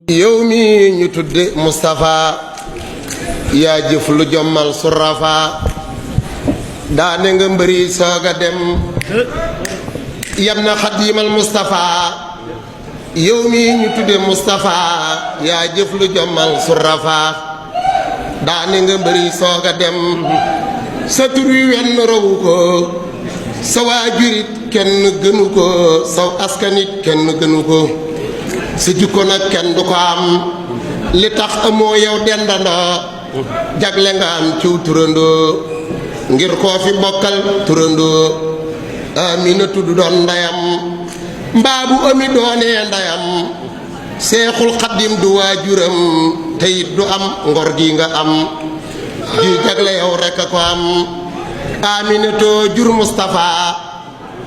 yow mi ñu tudde Moustapha yaa jëf lu jommal surafa daane nga mbëri sooga dem yam na xadiimal Moustapha yow mi ñu tudde Moustapha yaa jëf lu jommal surafa daane nga mbëri sooga dem sa tur wi wenn rawu ko sa waajurit kenn gënu ko saw askanit kenn gënu ko sa jikko nag kenn du ko am li tax amoo yow dendandoo jagle nga am ciw turandoo ngir koo fi bokkal turandoo Amina tudd doon ndeyam mbaa bu ami doonee ndeyam Seexul Xaddim du waajuram te it du am ngor gi nga am ji jagle yow rekk a ko am Amina too jur Moustapha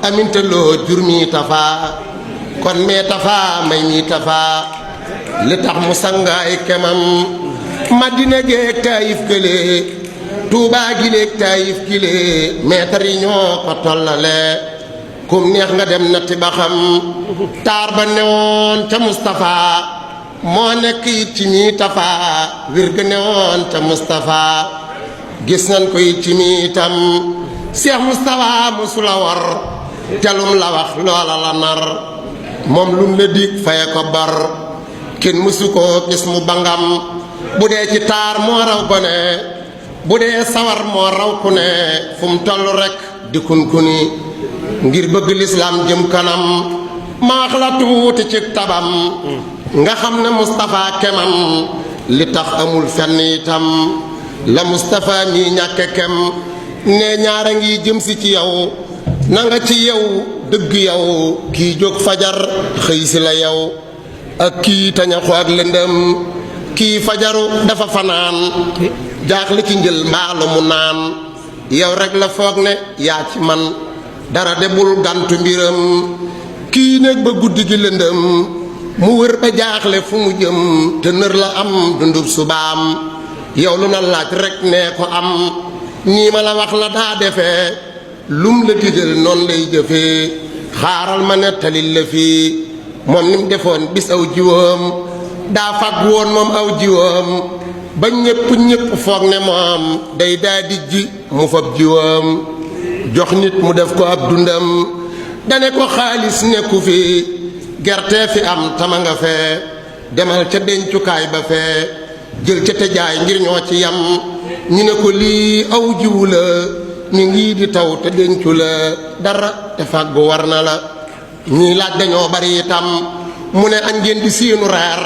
Aminta loo jur mi Tafa kon mee Tafa may mi Tafa li tax mu sangaay kemam Madina géeg Taayif gële Tuubaa gileeg Taayif gile meetar yi ñoo ko tollale kum neex nga dem natti ba xam taar ba newoon ca Moustapha moo nekk it ci mi Tafa wir ga newoon ca Moustapha gis nañ ko it ci mi itam Cheikh Moustapha mosula war jalum la wax loola la nar moom lum la dig faye ko bar kenn mësu koo gis mu bangam bu dee ci taar moo raw gone bu dee sawar moo raw ku ne fu mu toll rekk di kunkuni ngir bëgg lislaam jëm kanam ma wax la tuuti ci tabam nga xam ne Moustapha kemam li tax amul fenn itam la Moustapha mi ñàkke kem ne ñaara ngi jëm si ci yow na nga ci yow dëgg yow kii jóg fajar xëy si la yow ak kii tañaxu ak lëndëm kii fajaru dafa fanaan jaaxle ci njël mbaalu mu naan yow rek la foog ne yaa ci man dara debul gantu mbiram kii néeg ba guddi gi lëndëm mu wër ba jaaxle fu mu jëm te nër la am dundub subaam yow lu na laaj rek nee ko am nii ma la wax la daa defee lum la digal noonu lay jëfee xaaral ma nettalil la fii moom ni mu defoon bis aw jiwoom daa fàgg woon moom aw jiwoom ba ñépp foog ne moom day daa di ji mu fab jiwoom jox nit mu def ko ab dundam dane ko xaalis nekku fi gerte fi am tama nga fee demal ca dencukaay ba fee jël ca te jaay ngir ñoo ci yam ñu ne ko lii aw jiwu la mi ngi di taw te dencu la dara te fàggu war na la ñii laaj dañoo bari itam mu ne añ ngeen di siinu reer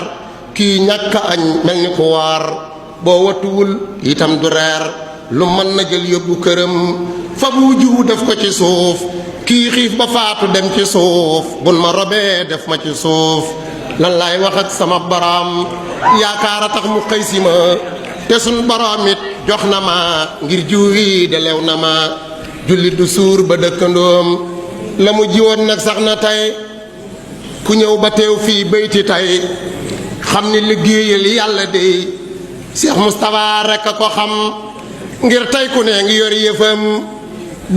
kii ñàkk añ mel ni ku waar boo watuwul itam du reer lu mën na jël yóbbu këram fa bu jiwu def ko ci suuf kii xiif ba faatu dem ci suuf bun ma robee def ma ci suuf lan laay wax ak sama borom yaakaar a tax mu xëy si ma te sun borom it jox na ma ngir jiw wi de lew na ma jullit du suur ba dëkkandoom la mu jiwoon nag sax na tey ku ñëw ba teew fii bayti tey xam ni liggéeyal yàlla dey Cheikh Moustapha rekk a ko xam ngir tey ku ne ngi yor yëfam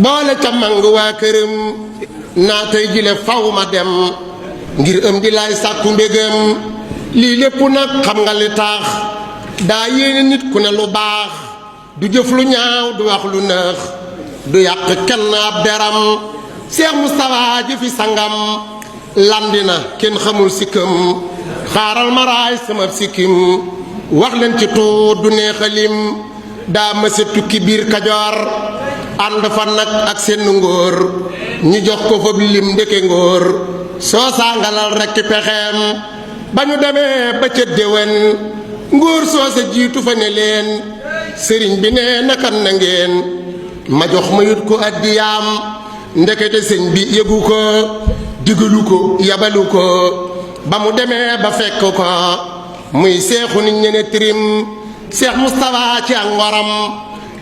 boole ca mang waa këram naa tey jile faw ma dem ngir ëm di laay sàkku mbégam lii lépp nag xam nga li tax daa yéene nit ku ne lu baax du jëf lu ñaaw du wax lu nëx du yàq kenn ab deram Cheikh Moustapha jëfi sangam landina kenn xamul sikkam xaaral maraay sama sikkim wax leen ci tuut du neexalim daa mësa tukki biir Kajoor ànd fa nag ak seen ngóor ñu jox ko fab lim ndeke ngóor soo sangalal rekk pexeem ba ñu demee ba ca déwén ngóor soo sa jiitu fa ne leen sëriñ bi ne nakan na ngeen ma jox ma yut ko addiyaam ndekete sëñ bi yëgu ko digalu ko yabalu ko ba mu demee ba fekk ko muy seexu nit ñene tirim Cheikh Moustapha ci ak ngoram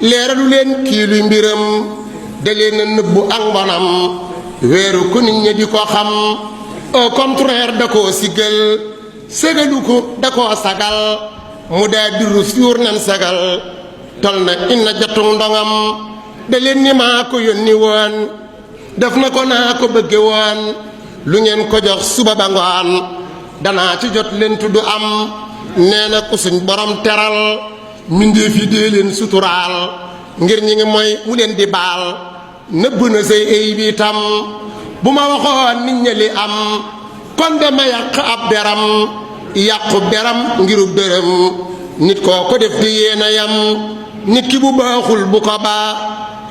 leeralu leen kii luy mbiram da leen a nëbbu ak mbonam weeru ko nit ñi di ko xam au contraire da koo siggal ségalu ko da koo sagal mu daa diru suur nen sagal tol na inna jatung ndongam da leen ni maa ko yónni woon def na ko naa ko bëgge woon lu ngeen ko jox suba ba ngoon danaa ci jot leen tudd am nee na ku suñ borom teral mbindéef yi dee leen suturaal ngir ñi ngi mooy mu leen di baal nëbb na say ay bi tam bu ma waxoon nit ñi li am kon dama yàq ab deram yàqu deram ngirub dërëm nit koo ko def di yéena yam nit ki bu baaxul bu ko baa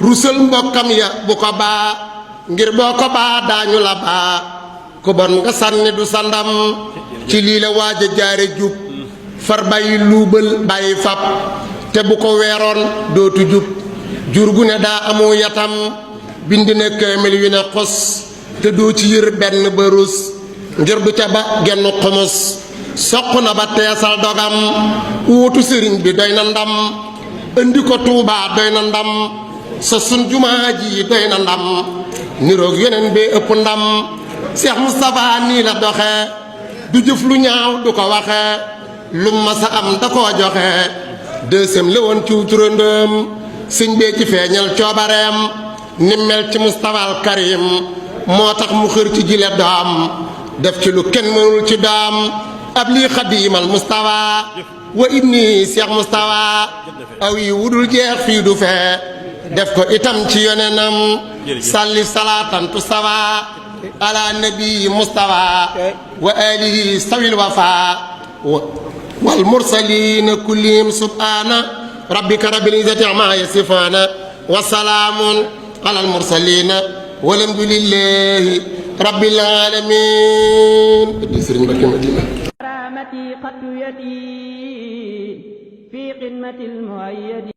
rusal mbokkam ya bu ko baa ngir boo ko baa daañu la baa ku bon nga sànni du sandam ci lii la waaj a jaare jub far bàyyi luubal bàyyi fab te bu ko weeroon dootu jub jur gu ne daa amu yatam bind na kaamil yu ne xos te doo ci yër benn ba rus ngir du ca ba genn xumus soq na ba teesal dogam wuutu sëriñ bi doy na ndam indi ko Tuubaa doy na ndam sa sun jumaa ji doy na ndam niroog yeneen bee ëpp ndam Cheikh Moustapha nii la doxe du jëf lu ñaaw du ko waxe lu masa am da koo joxe deuxième la woon ci turandoom sëñ bee ci feeñal coobareem ni mel ci Moustapha al Karim moo tax mu xër ci jile doom def ci lu kenn mënul ci doom ab lii xadiimal Moustapha wa ibni Cheikh Moustapha aw yi wudul jeex fii du fee def ko itam ci yonenam salli salaatan tu sawa ala nabi Moustapha wa alihi sawil wafa wal mursalina kullihim subhana rabbika rabbil izzati amma yasifuna wa salaamun alal mursalina walhamdulillahi rabbil alamin sëriñ Mbakke Madina رحمتي قد يدي في خدمة المؤيد